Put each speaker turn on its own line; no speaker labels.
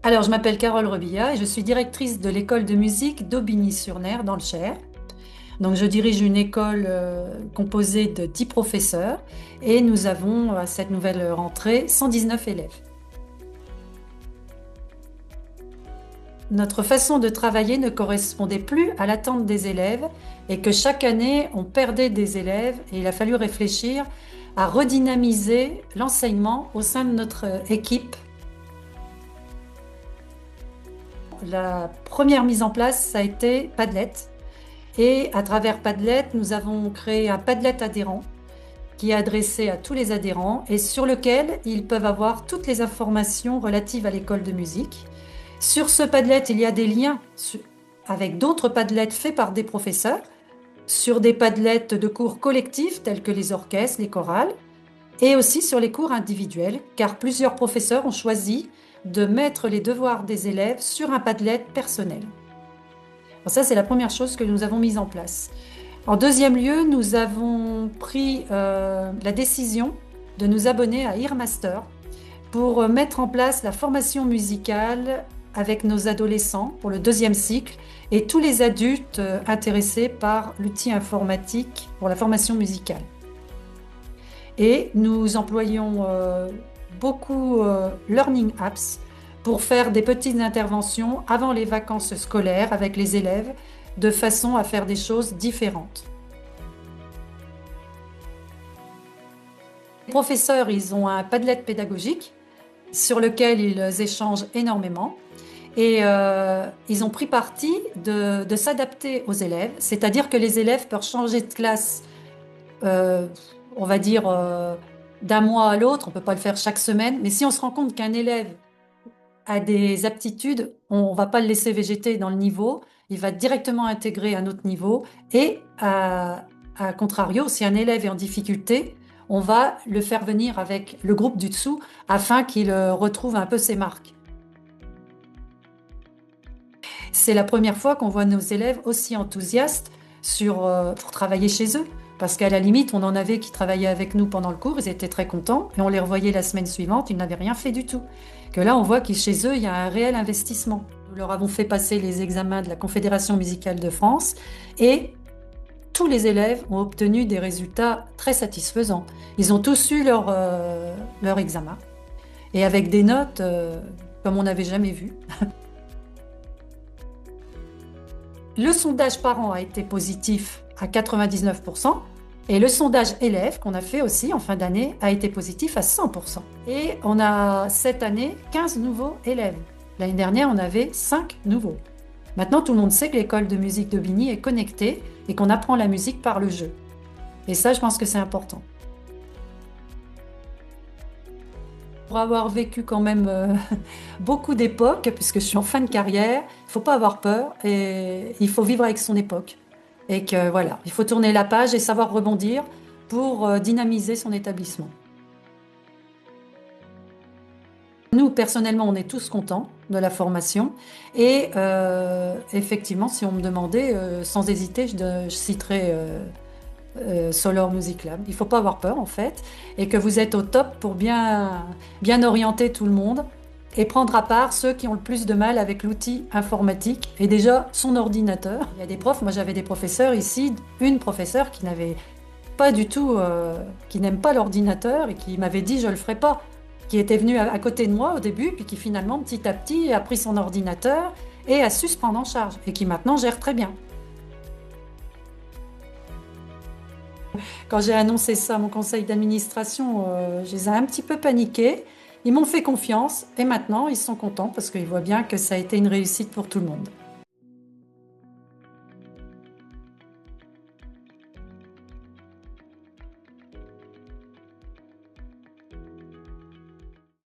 Alors, je m'appelle Carole Rebillat et je suis directrice de l'école de musique d'Aubigny-sur-Ner dans le Cher. Donc, je dirige une école composée de 10 professeurs et nous avons à cette nouvelle rentrée 119 élèves. Notre façon de travailler ne correspondait plus à l'attente des élèves et que chaque année, on perdait des élèves et il a fallu réfléchir à redynamiser l'enseignement au sein de notre équipe. La première mise en place, ça a été Padlet. Et à travers Padlet, nous avons créé un Padlet adhérent qui est adressé à tous les adhérents et sur lequel ils peuvent avoir toutes les informations relatives à l'école de musique. Sur ce Padlet, il y a des liens avec d'autres Padlets faits par des professeurs, sur des Padlets de cours collectifs tels que les orchestres, les chorales, et aussi sur les cours individuels, car plusieurs professeurs ont choisi de mettre les devoirs des élèves sur un Padlet personnel. Alors ça, c'est la première chose que nous avons mise en place. En deuxième lieu, nous avons pris la décision de nous abonner à Earmaster pour mettre en place la formation musicale avec nos adolescents pour le deuxième cycle et tous les adultes intéressés par l'outil informatique pour la formation musicale. Et nous employons beaucoup Learning Apps pour faire des petites interventions avant les vacances scolaires avec les élèves, de façon à faire des choses différentes. Les professeurs, ils ont un Padlet pédagogique sur lequel ils échangent énormément et ils ont pris parti de s'adapter aux élèves, c'est-à-dire que les élèves peuvent changer de classe, on va dire, d'un mois à l'autre, on ne peut pas le faire chaque semaine, mais si on se rend compte qu'un élève a des aptitudes, on ne va pas le laisser végéter dans le niveau, il va directement intégrer un autre niveau et à contrario, si un élève est en difficulté, on va le faire venir avec le groupe du dessous afin qu'il retrouve un peu ses marques. C'est la première fois qu'on voit nos élèves aussi enthousiastes pour travailler chez eux. Parce qu'à la limite, on en avait qui travaillaient avec nous pendant le cours, ils étaient très contents, et on les revoyait la semaine suivante, ils n'avaient rien fait du tout. Que là, on voit que chez eux, il y a un réel investissement. Nous leur avons fait passer les examens de la Confédération musicale de France, et tous les élèves ont obtenu des résultats très satisfaisants. Ils ont tous eu leur examen, et avec des notes comme on n'avait jamais vu. Le sondage parent a été positif à 99%. Et le sondage élève qu'on a fait aussi en fin d'année a été positif à 100%. Et on a cette année 15 nouveaux élèves. L'année dernière, on avait 5 nouveaux. Maintenant, tout le monde sait que l'école de musique d'Aubigny est connectée et qu'on apprend la musique par le jeu. Et ça, je pense que c'est important. Pour avoir vécu quand même beaucoup d'époques, puisque je suis en fin de carrière, il ne faut pas avoir peur et il faut vivre avec son époque. Et que voilà, il faut tourner la page et savoir rebondir pour dynamiser son établissement. Nous, personnellement, on est tous contents de la formation. Et effectivement, si on me demandait, sans hésiter, je citerais Solor Music Lab. Il ne faut pas avoir peur, en fait, et que vous êtes au top pour bien orienter tout le monde et prendre à part ceux qui ont le plus de mal avec l'outil informatique et déjà son ordinateur. Il y a des profs, moi j'avais des professeurs ici, une professeure qui n'avait pas du tout, qui n'aime pas l'ordinateur et qui m'avait dit je le ferai pas, qui était venue à côté de moi au début, puis qui finalement petit à petit a pris son ordinateur et a su se prendre en charge et qui maintenant gère très bien. Quand j'ai annoncé ça à mon conseil d'administration, je les ai un petit peu paniqués. Ils m'ont fait confiance et maintenant ils sont contents parce qu'ils voient bien que ça a été une réussite pour tout le monde.